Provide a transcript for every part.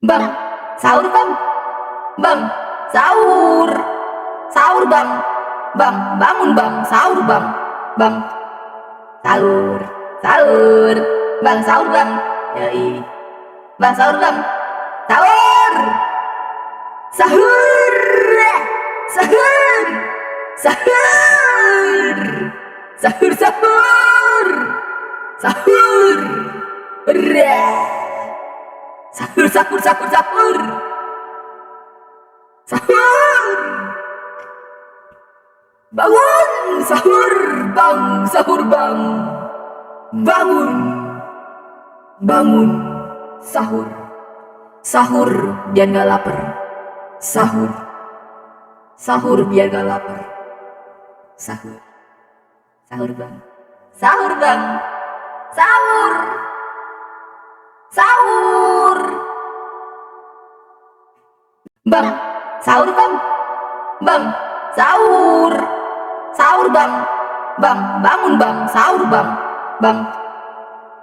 Bang, sahur bang, bang, sahur, sahur bang, bang, bangun bang, sahur bang, bang, sahur, sahur, bang, sahur bang, yoi, bang, sahur bang, sahur, sahur, sahur, sahur, sahur, sahur, sahur, sahur, sahur, sahur, sahur, sahur, bangun, sahur, bang, sahur, bang, bangun, bangun, sahur, sahur, biar gak lapar, sahur, sahur, biar gak lapar, sahur, sahur, bang, sahur, bang, sahur, sahur, bang, sahur bang, bang, sahur, sahur bang, bang, bangun bang, sahur bang, bang,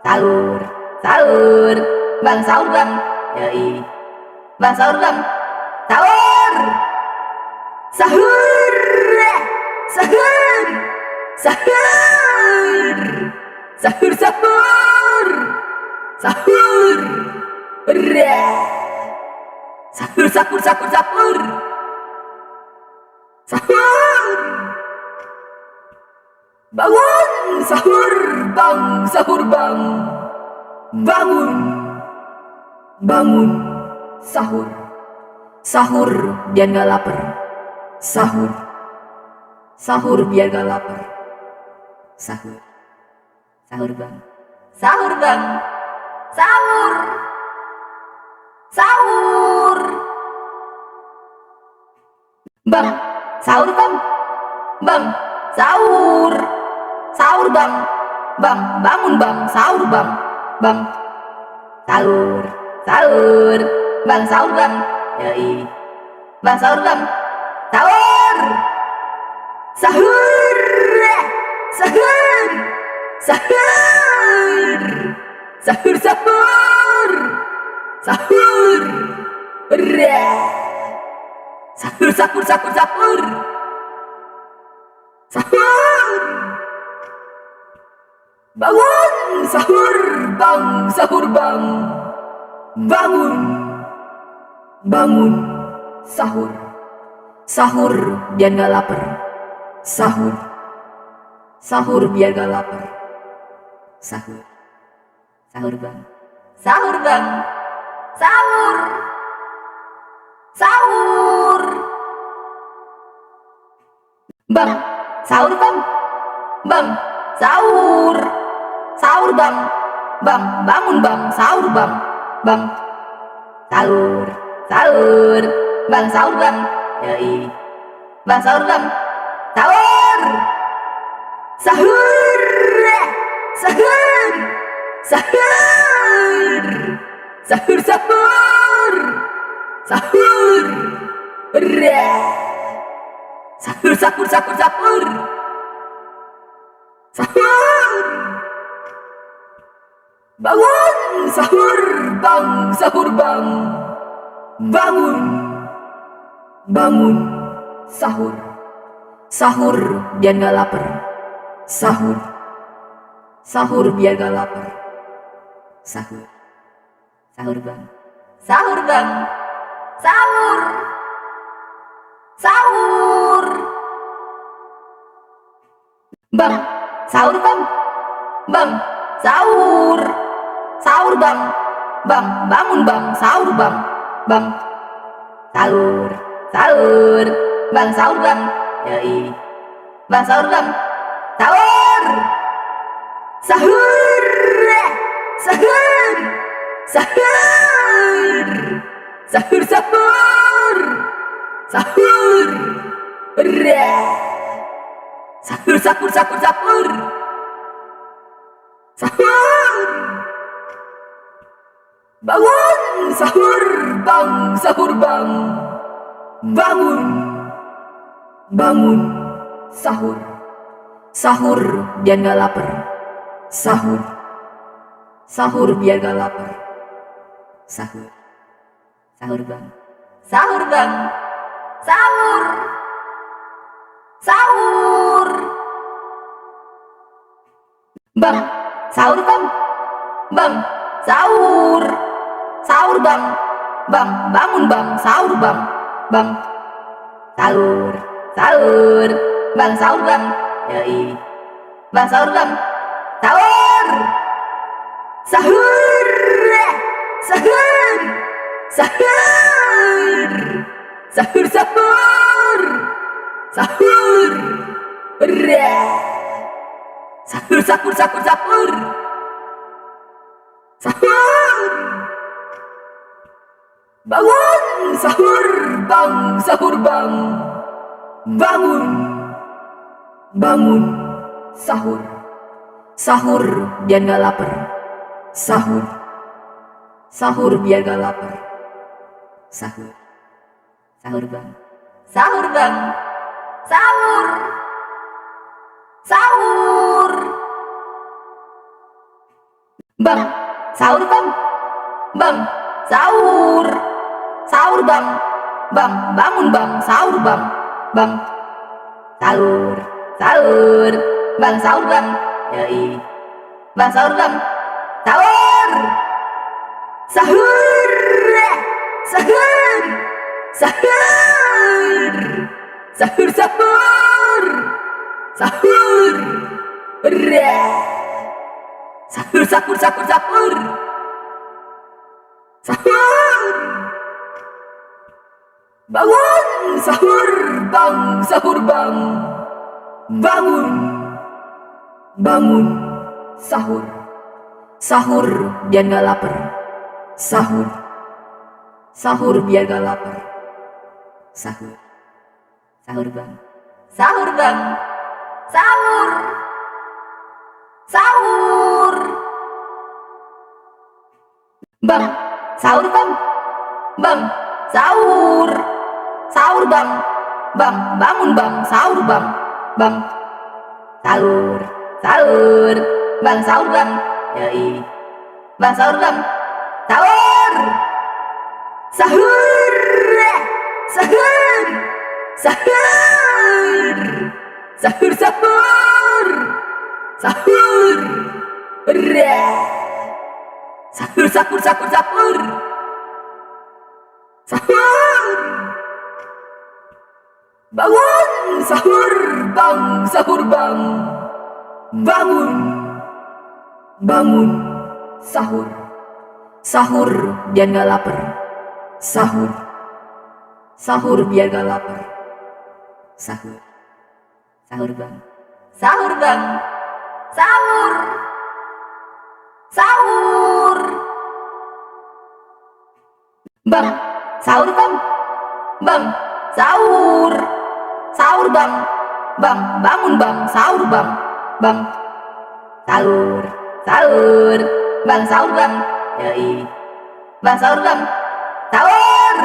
sahur, sahur, bang, sahur bang, yoi, bang, sahur bang, sahur, sahur, sahur, sahur, sahur, sahur, sahur, sahur, sahur, sahur, sahur, sahur, bangun, sahur, bang, sahur, bang, bangun, bangun, sahur, sahur, biar gak lapar, sahur, sahur, biar gak lapar, sahur, sahur, bang, sahur, bang, sahur, sahur, bang, sahur bang, bang, sahur, sahur bang, bang, bangun bang, sahur bang, bang, sahur, sahur, bang, sahur bang, yoi, bang, sahur bang, sahur, sahur, sahur, sahur, sahur, sahur, sahur, sahur, sahur, sahur, sahur, sahur, bangun, sahur, bang, sahur, bang, bangun, bangun, sahur, sahur, biar gak lapar, sahur, sahur, biar gak lapar, sahur, sahur bang, sahur bang, sahur, sahur, bang, sahur bang, bang, sahur, sahur bang, bang, bangun bang, sahur bang, bang, sahur, sahur, bang, sahur bang, yoi, bang, sahur bang, sahur, sahur, sahur, sahur, sahur, sahur, sahur, sahur, sahur, sahur, sahur, sahur, bangun, sahur, bang, sahur, bang, bangun, bangun, sahur, sahur, biar gak lapar, sahur, sahur, biar gak lapar, sahur, sahur bang, sahur bang, sahur, sahur, bang, sahur bang, bang, sahur, sahur bang, bang, bangun bang, sahur bang, bang, sahur, sahur, bang, sahur bang, yoi, bang, sahur bang, sahur, sahur, sahur, sahur, sahur, sahur, sahur, sahur, sahur, sahur, sahur, sahur, bangun, sahur, bang, sahur, bang, bangun, bangun, sahur, sahur, biar gak lapar, sahur, sahur, biar gak lapar, sahur, Sahur bang. Sahur bang. Sahur. Sahur. Bang. Sahur bang. Bang. Sahur. Sahur bang. Bang. Bangun bang. Sahur bang. Bang. Sahur. Sahur. Bang sahur bang. Yoi. Bang sahur bang. Sahur. Sahur. Sahur. Sahur. Sahur sahur. Sahur. Sahur sahur sahur sahur. Sahur. Bangun sahur bang, sahur bang. Bangun. Bangun sahur. Sahur biar gak lapar. Sahur. Sahur biar gak lapar. Sahur. Sahur bang. Sahur bang. Sahur. Sahur. Bang. Sahur bang. Bang. Sahur. Sahur bang. Bang. Bangun bang. Sahur bang. Bang. Sahur. Sahur. Bang sahur bang. Yoi. Bang sahur bang. Sahur. Sahur. Sahur. Sahur. Sahur sahur. Sahur. Sahur sahur sahur sahur. Sahur. Bangun sahur bang, sahur bang. Bangun. Bangun sahur. Sahur biar gak lapar. Sahur. Sahur biar gak lapar. Sahur. Sahur bang. Sahur bang. Sahur. Sahur. Bang. Sahur bang. Bang. Sahur. Sahur bang. Bang. Bangun bang. Sahur bang. Bang. Sahur. Sahur. Bang sahur bang. Yoi. Bang sahur bang. Sahur. Sahur. Sahur. Sahur. Sahur sahur. Sahur. Sahur sahur sahur sahur. Sahur. Bangun sahur bang, sahur bang. Bangun. Bangun sahur. Sahur biar gak lapar. Sahur. Sahur biar gak lapar. Sahur. Sahur bang. Sahur bang. Sahur. Sahur. Bang. Sahur bang. Bang. Sahur. Sahur bang. Bang. Bangun bang. Sahur bang. Bang. Sahur. Sahur. Bang sahur bang. Yoi. Bang sahur bang. Sahur.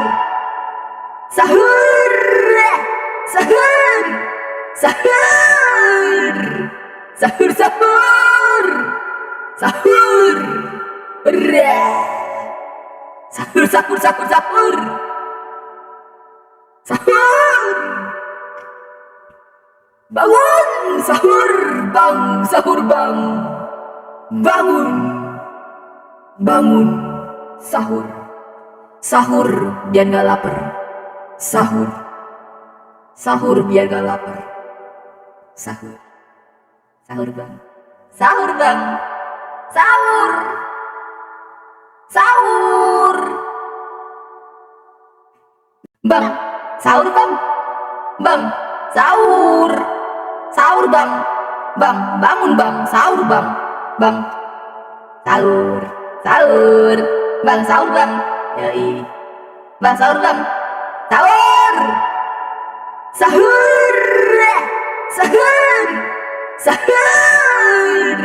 Sahur. Sahur. Sahur. Sahur sahur. Sahur. Sahur sahur sahur sahur. Sahur. Bangun sahur bang, sahur bang. Bangun. Bangun sahur. Sahur biar gak lapar. Sahur. Sahur biar gak lapar. Sahur. Sahur bang. Sahur bang. Sahur. Sahur. Bang. Sahur bang. Bang. Sahur. Sahur bang. Bang. Bangun bang. Sahur bang. Bang. Sahur. Sahur. Bang sahur bang. Yoi. Bang sahur bang. Sahur. Sahur. Sahur. Sahur.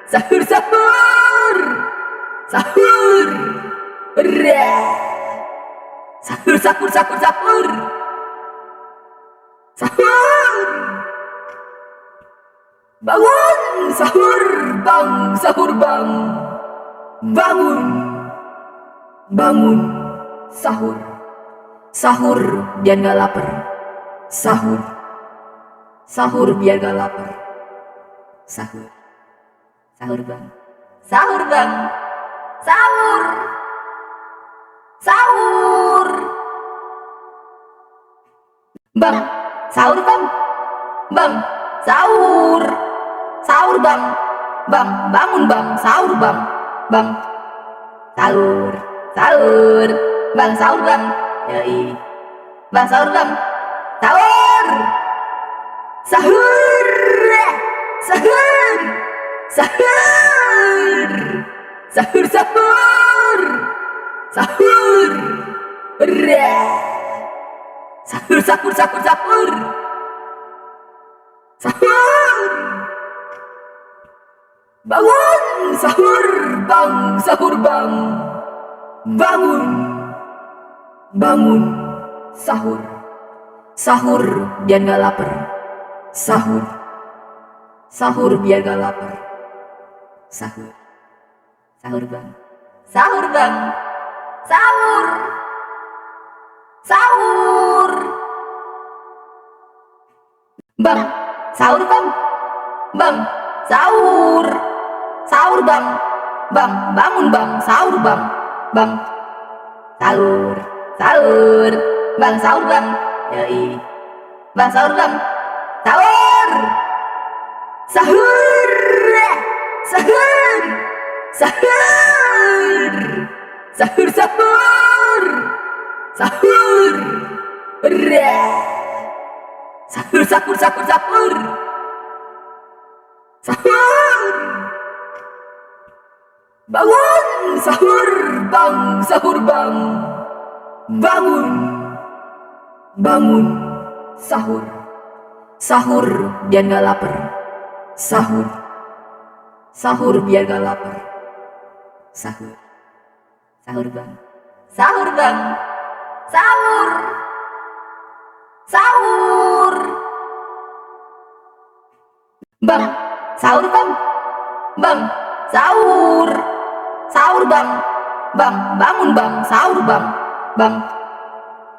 Sahur sahur. Sahur. Sahur sahur sahur sahur. Sahur. Bangun sahur bang, sahur bang. Bangun. Bangun Sahur. Sahur biar gak lapar. Sahur. Sahur biar gak lapar. Sahur. Sahur bang. Sahur bang. Sahur. Sahur. Bang. Sahur bang. Bang. Sahur. Sahur bang. Bang. Bangun bang. Sahur bang. Bang. Sahur. Sahur. Bang sahur bang. Yoi. Bang sahur bang. Sahur. Sahur. Sahur. Sahur. Sahur sahur. Sahur. Sahur sahur sahur sahur. Sahur. Bangun sahur bang, sahur bang. Bangun. Bangun sahur. Sahur biar gak lapar. Sahur. Sahur biar gak lapar. Sahur. Sahur bang. Sahur bang. Sahur. Sahur. Bang. Sahur bang. Bang. Sahur. Sahur bang. Bang. Bangun bang. Sahur bang. Bang. Sahur. Sahur. Bang sahur bang. Yoi. Bang sahur bang. Sahur. Sahur. Sahur. Sahur. Sahur sahur. Sahur. Sahur sahur sahur sahur. Sahur. Bangun sahur bang, sahur bang. Bangun. Bangun sahur. Sahur biar gak lapar. Sahur. Sahur biar gak lapar. Sahur. Sahur bang. Sahur bang. Sahur. Sahur. Bang. Sahur bang. Bang. Sahur. Sahur bang. Bang. Bangun bang. Sahur bang. Bang.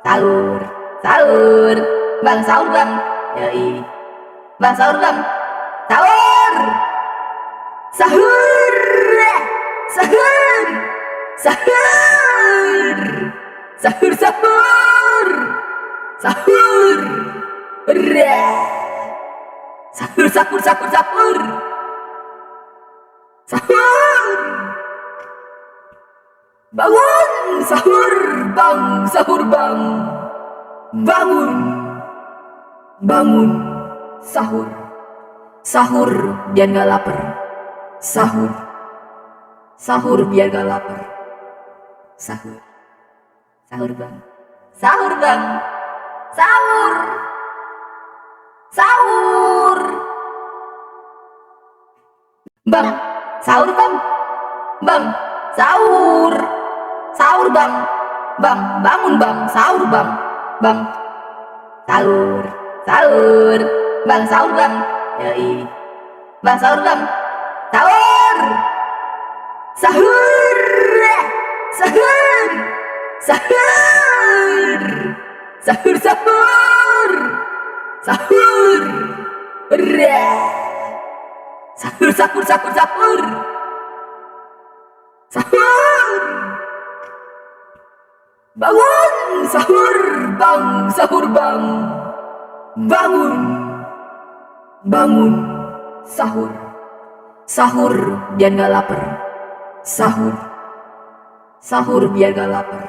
Sahur. Sahur. Bang sahur bang. Yoi. Bang sahur bang. Sahur. Sahur. Sahur. Sahur. Sahur sahur. Sahur. Sahur sahur sahur sahur. Sahur. Bangun sahur bang, sahur bang. Bangun. Bangun sahur. Sahur biar gak lapar. Sahur. Sahur biar gak lapar. Sahur. Sahur bang. Sahur bang. Sahur. Sahur. Bang. Sahur bang. Bang. Sahur. Sahur bang. Bang. Bangun bang. Sahur bang. Bang. Sahur. Sahur. Bang sahur bang. Yoi. Bang sahur bang. Sahur. Sahur. Sahur. Sahur. Sahur sahur. Sahur. Sahur sahur sahur sahur. Sahur. Bangun sahur bang, sahur bang. Bangun. Bangun sahur. Sahur biar gak lapar. Sahur. Sahur biar gak lapar.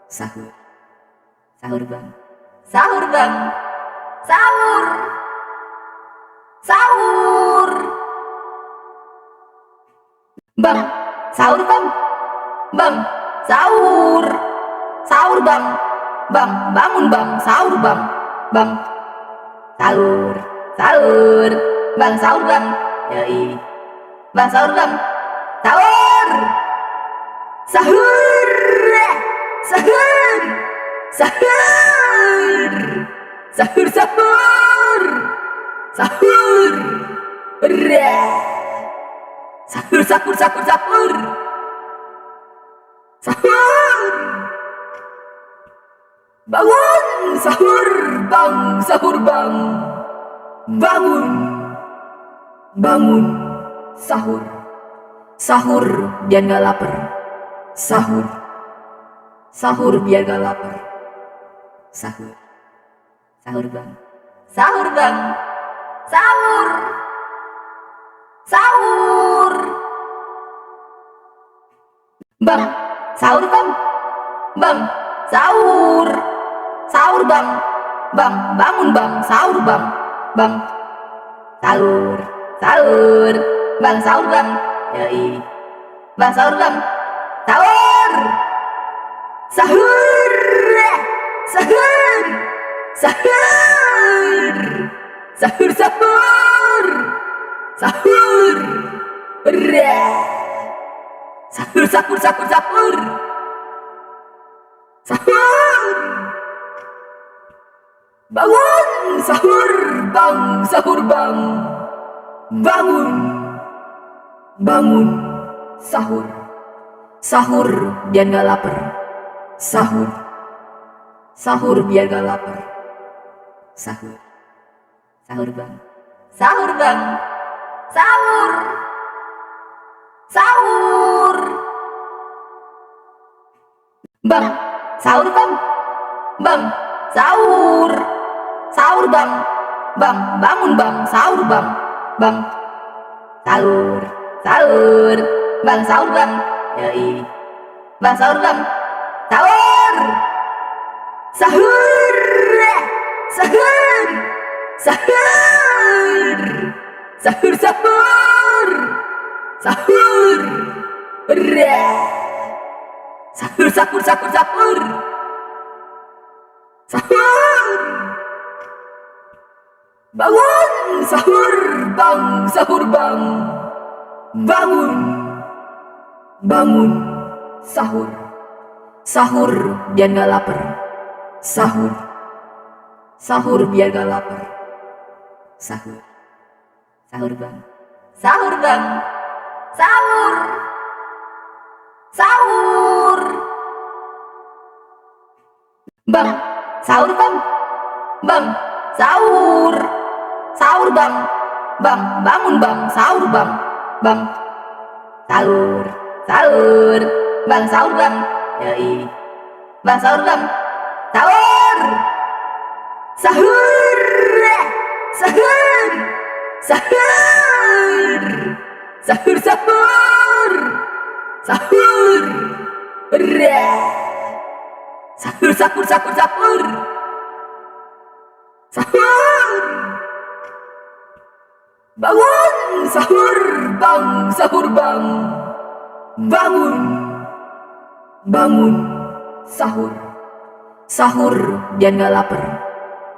Sahur. Sahur bang. Sahur bang. Sahur. Sahur. Bang. Sahur bang. Bang. Sahur. Sahur bang. Bang. Bangun bang. Sahur bang. Bang. Sahur. Sahur. Bang sahur bang. Yoi. Bang sahur bang. Sahur. Sahur. Sahur. Sahur. Sahur sahur. Sahur. Sahur sahur sahur sahur. Sahur. Bangun sahur bang, sahur bang. Bangun, bangun sahur. Sahur biar gak lapar. Sahur, sahur biar gak lapar. Sahur, sahur bang. Sahur bang. Sahur, sahur. Bang, sahur bang. Bang, sahur. Sahur bang. Bang, bangun bang, sahur bang. Bang, sahur, sahur. Bang, sahur bang. Yoi. Bang, sahur bang. Sahur. Sahur. Sahur. Sahur. Sahur, sahur. Sahur. Sahur, sahur, sahur, sahur. Sahur. Bangun sahur bang, sahur bang. Bangun, bangun sahur. Sahur biar gak lapar. Sahur, sahur biar gak lapar. Sahur, sahur bang. Sahur bang. Sahur, sahur. Bang, sahur bang. Bang, sahur. Sahur bang. Bang, bangun bang, sahur bang. Bang, sahur, sahur. Bang, sahur bang. Yoi. Bang, sahur bang. Sahur. Sahur. Sahur. Sahur. Sahur, sahur. Sahur. Sahur, sahur, sahur, sahur. Sahur. Bangun sahur bang, sahur bang. Bangun, bangun sahur. Sahur biar gak lapar. Sahur, sahur biar gak lapar. Sahur, sahur bang. Sahur bang. Sahur, sahur. Bang, sahur bang. Bang, sahur. Sahur bang. Bang, bangun bang, sahur bang. Bang, sahur, sahur. Bang, sahur bang. Yoi. Bang, sahur bang. Sahur. Sahur. Sahur. Sahur. Sahur, sahur. Sahur. Sahur, sahur, sahur, sahur. Sahur. Bangun sahur bang, sahur bang. Bangun, bangun sahur. Sahur biar gak lapar.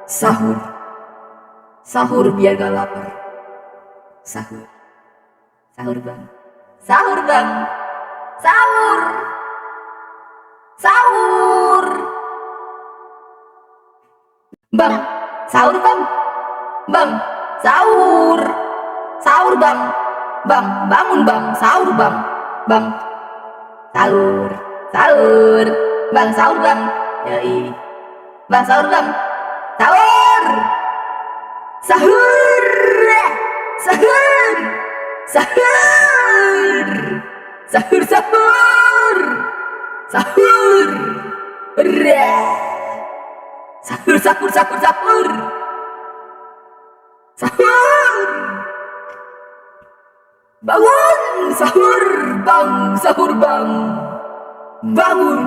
Sahur, sahur biar gak lapar. Sahur, sahur bang. Sahur bang. Sahur, sahur. Bang, sahur bang. Bang, sahur. Sahur bang. Bang, bangun bang, sahur bang. Bang, sahur, sahur. Bang, sahur bang. Yoi. Bang, sahur bang. Sahur. Sahur. Sahur. Sahur. Sahur, sahur. Sahur. Sahur, sahur, sahur, sahur. Sahur. Bangun sahur bang, sahur bang. Bangun,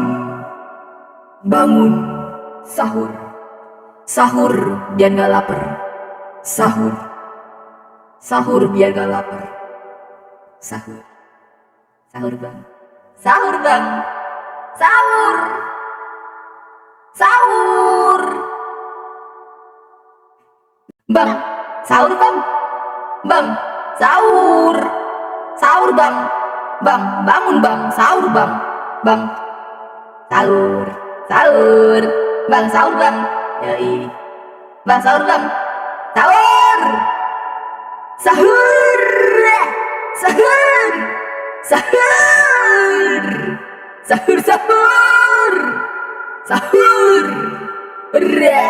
bangun sahur. Sahur biar gak lapar. Sahur, sahur biar gak lapar. Sahur, sahur bang. Sahur bang. Sahur, sahur. Bang, sahur bang. Bang, sahur. Sahur bang. Bang, bangun bang, sahur bang. Bang, sahur, sahur. Bang, sahur bang. Yoi. Bang, sahur bang. Sahur. Sahur. Sahur. Sahur. Sahur, sahur. Sahur. Ra.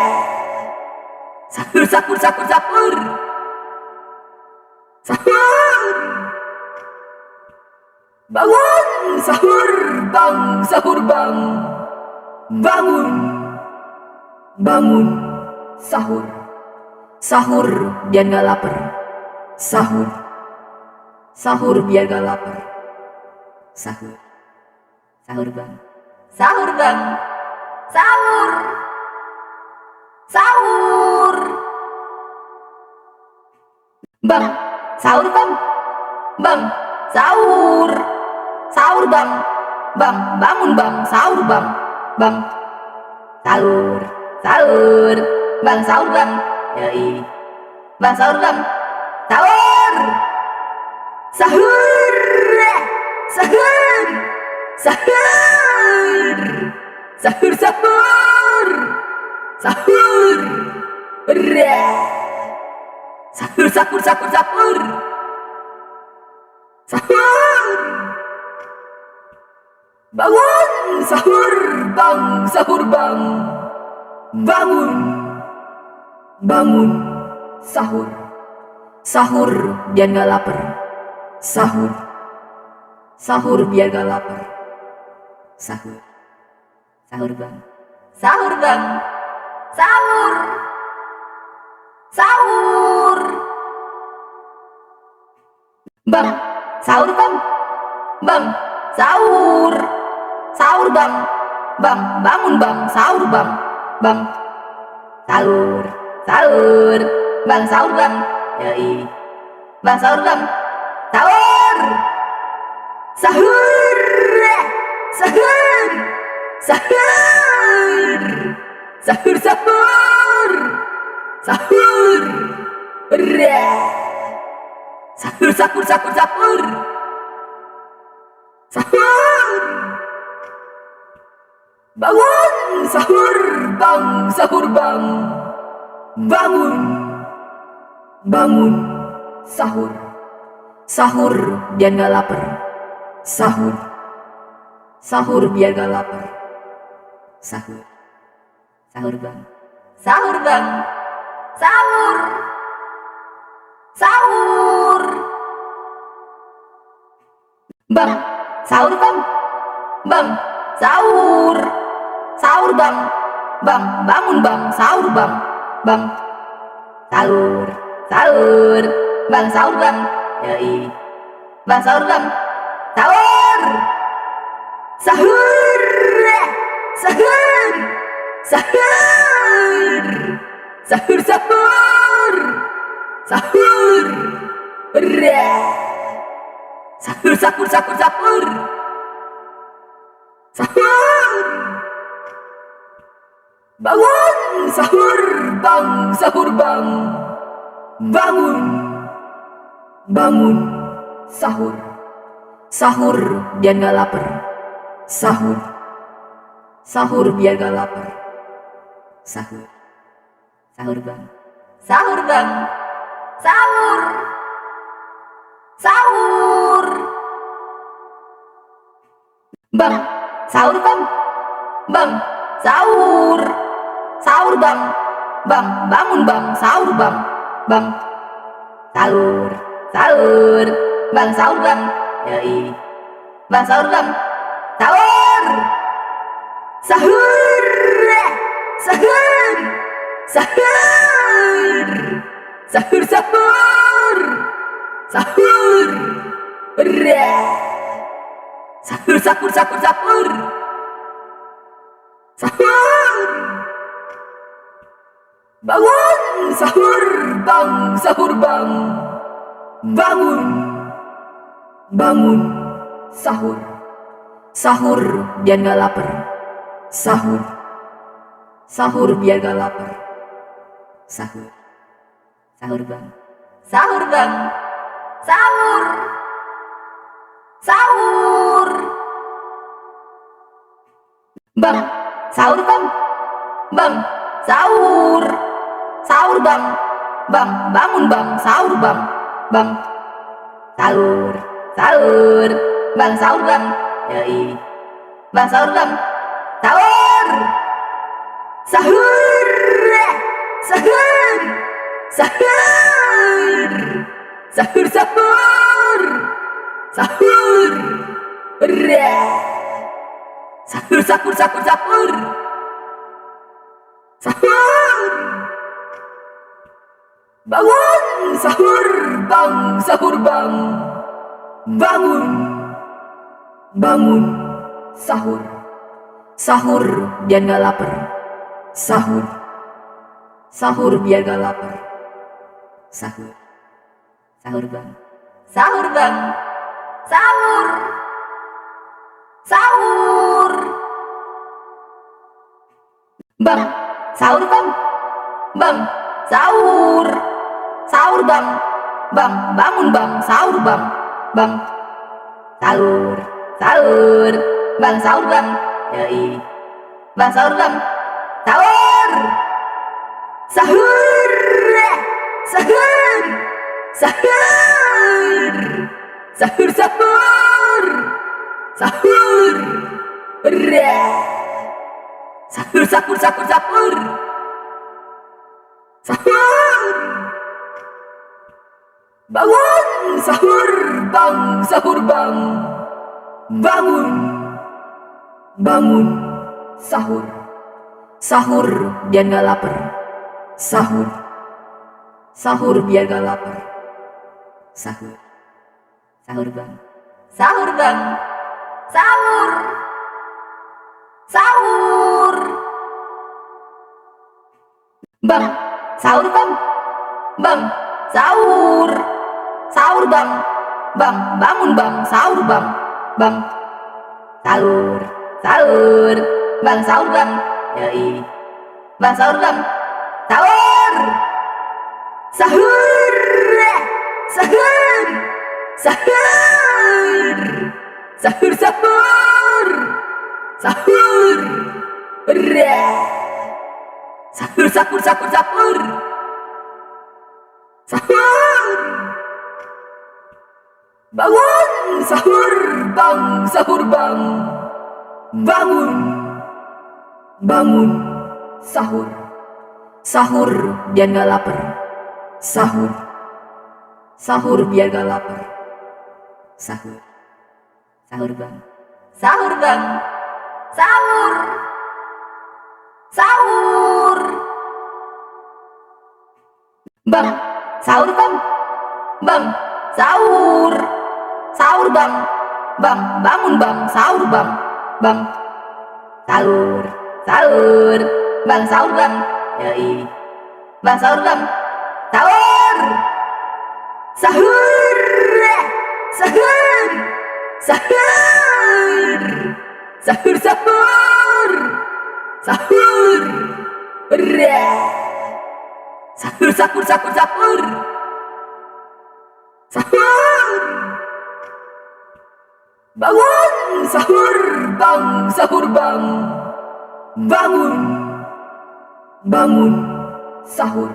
Sahur, sahur, sahur, sahur. Sahur. Bangun, sahur, bang, sahur, bang. Bangun, bangun, sahur. Sahur biar gak lapar. Sahur, sahur biar gak lapar. Sahur, sahur bang, sahur bang, sahur, sahur. Bang, sahur bang, bang, sahur, sahur bang, bang, bangun bang, sahur bang, bang, sahur, sahur, bang, sahur bang, yoi, bang, sahur bang, sahur, sahur, sahur, sahur, sahur, sahur, sahur, ra, sahur, sahur, sahur, sahur, sahur, bangun, sahur, bang, sahur bang, bangun, bangun, sahur, sahur biar gak lapar, sahur, sahur biar gak lapar, sahur, sahur bang, sahur bang, sahur, sahur, bang, sahur bang, bang, sahur, sahur bang, bang, bangun bang, sahur bang, bang, sahur, sahur, bang, sahur bang, yoi, bang, sahur bang, sahur, sahur, sahur, sahur, sahur, sahur, sahur, ra, sahur, sahur, sahur, sahur, sahur, bangun, sahur, bang, sahur bang, bangun, bangun, sahur, sahur biar gak lapar, sahur, sahur biar gak lapar, sahur, sahur bang, sahur bang, sahur, sahur, bang, sahur bang, bang, sahur, sahur bang, bang, bangun bang, sahur bang, bang, sahur, sahur, bang, sahur bang, yoi, bang, sahur bang, sahur, sahur, sahur, sahur, sahur, sahur, sahur, ra, sahur, sahur, sahur, sahur, sahur, bangun, sahur, bang, sahur bang, bangun, bangun, sahur, sahur biar gak lapar, sahur, sahur biar gak lapar, sahur, sahur bang, sahur bang, sahur, sahur, bang, sahur bang, bang, sahur, sahur bang, bang, bangun bang, sahur bang, bang, sahur, sahur, bang, sahur bang, yoi, bang, sahur bang, sahur, sahur, sahur, sahur, sahur, sahur, sahur, ra, sahur, sahur, sahur, sahur, sahur, bangun, sahur, bang, sahur bang, bangun, bangun, sahur, sahur biar gak lapar, sahur, sahur biar gak lapar, sahur, sahur bang, sahur bang, sahur, sahur, bang, sahur bang, bang, sahur, sahur bang, bang, bangun bang, sahur bang, bang, sahur, sahur, bang, sahur bang, yoi, bang, sahur bang, sahur, sahur. sahur, sahur, sahur, sahur, sahur, sahur, sahur, sahur, sahur, bangun, sahur, bang, sahur, bang, bangun, bangun, sahur, sahur biar gak lapar, sahur, sahur biar gak lapar, sahur, sahur bang, sahur bang, sahur, sahur, bang, sahur bang, bang, sahur, sahur bang, bang, bangun bang, sahur bang, bang, sahur, sahur, bang, sahur bang, yoi, bang, sahur bang, sahur, sahur, sahur, sahur, sahur, sahur, sahur, sahur, sahur, sahur, sahur, sahur, bangun, sahur, bang, sahur bang, bangun, bangun, sahur, sahur biar gak lapar, sahur, sahur biar gak lapar, sahur, sahur bang, sahur bang, sahur, sahur, bang, sahur bang, bang, sahur, sahur bang, bang, bangun bang, sahur bang, bang, sahur, sahur, bang, sahur bang, yoi, bang, sahur bang, sahur, sahur, sahur, sahur, sahur, sahur, sahur, sahur, sahur, sahur, sahur, sahur, bangun, sahur, bang, sahur bang, bangun, bangun, sahur, sahur biar gak lapar, sahur, sahur biar gak lapar, sahur, sahur bang, sahur bang, sahur, sahur, bang, sahur bang, bang, sahur, sahur bang, bang, bangun bang, sahur bang, bang, sahur, sahur, bang, sahur bang, yoi, bang, sahur bang, sahur, sahur, sahur, sahur, sahur, sahur, sahur, sahur, sahur, sahur, sahur, sahur, bangun, sahur, bang, sahur bang, bangun, bangun, sahur,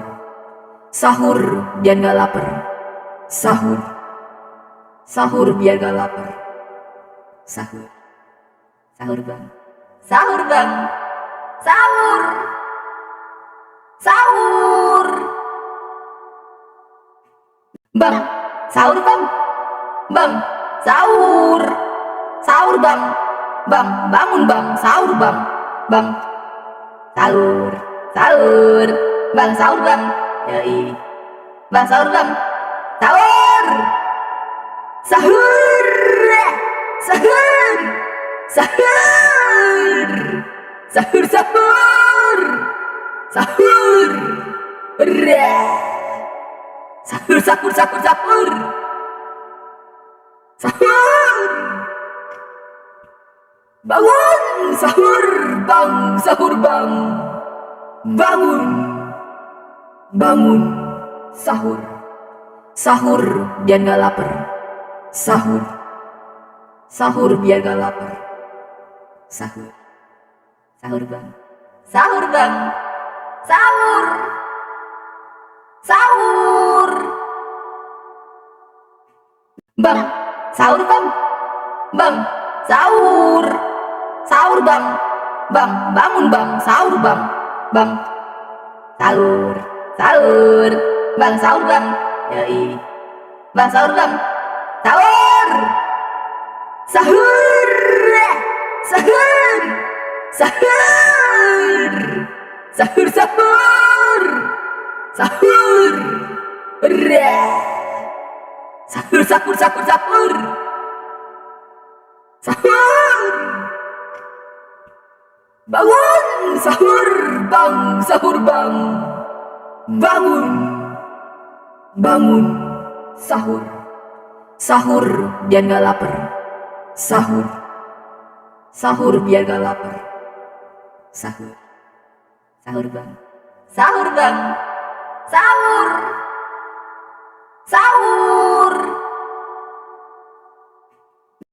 sahur biar gak lapar, sahur, sahur biar gak lapar, sahur, sahur bang, sahur bang, sahur, sahur, bang, sahur bang, bang, sahur, sahur bang, bang, bangun bang, sahur bang, bang, sahur, sahur, bang, sahur bang, yoi, bang, sahur bang, sahur, sahur, sahur, sahur, sahur, sahur, sahur, sahur, sahur, sahur, sahur, sahur, bangun, sahur, bang, sahur bang, bangun, bangun, sahur, sahur biar gak lapar, sahur, sahur biar gak lapar, sahur, sahur bang, sahur bang, sahur, sahur, bang, sahur bang, bang, sahur, sahur bang, bang, bangun bang, sahur bang, bang, sahur, sahur, Bang sahur bang. Yoi. Bang sahur bang. Sahur. Sahur. Sahur. Sahur. Sahur sahur. Sahur. Sahur sahur sahur sahur. Sahur. Bangun sahur bang, sahur bang. Bangun. Bangun sahur. Sahur biar gak lapar. Sahur. Sahur biar gak lapar. Sahur. Sahur bang. Sahur bang. Sahur. Sahur.